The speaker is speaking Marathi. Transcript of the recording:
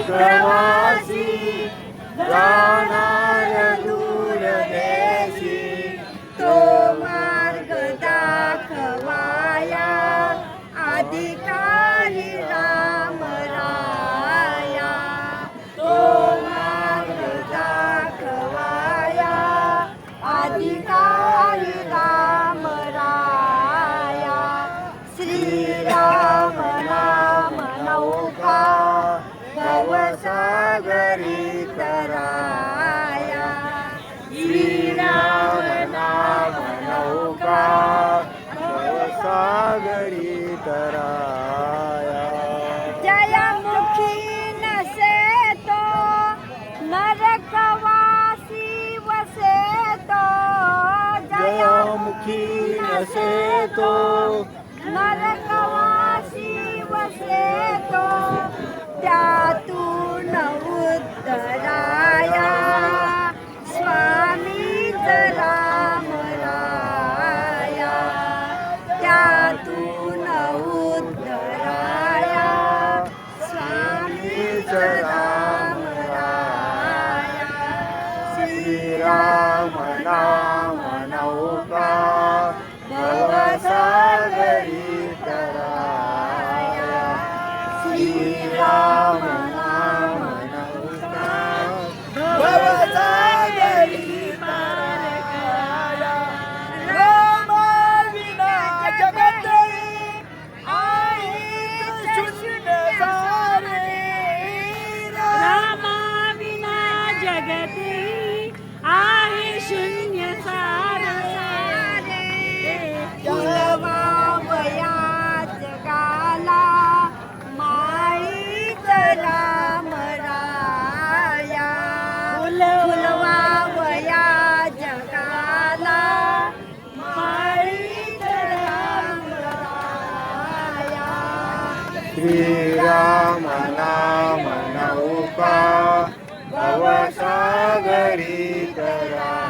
प्रवासी जाणार दूर देशी, तो मार्ग दाखवाया अधिकारी राम राया. तो मार्ग दाखवाया अधिकारी राम राया. श्रीराम नाम नौका भवसागरी तराया. श्रीराम नाम नौका भवसागरी तराया. जयमुखी नसे तो नरकवासी वसे तो. जयमुखी नसे तो नरकवासी वसे तो. त्यातून उद्धराया स्वामीच राम राया. त्यातून उद्धराया स्वामीच राम राया. श्रीराम नाम नौका भवसागरी तराया. श्रीराम नाम नौका भवसागरी तराया. राम विना जगत आहे शून्य सारे. रामा विना जगती आहे शून्य सारे. फुलवावया जगाला माईच राम राया. फुलवावया जगाला माईच राम राया. श्रीराम नाम नौका भवसागरी तराया.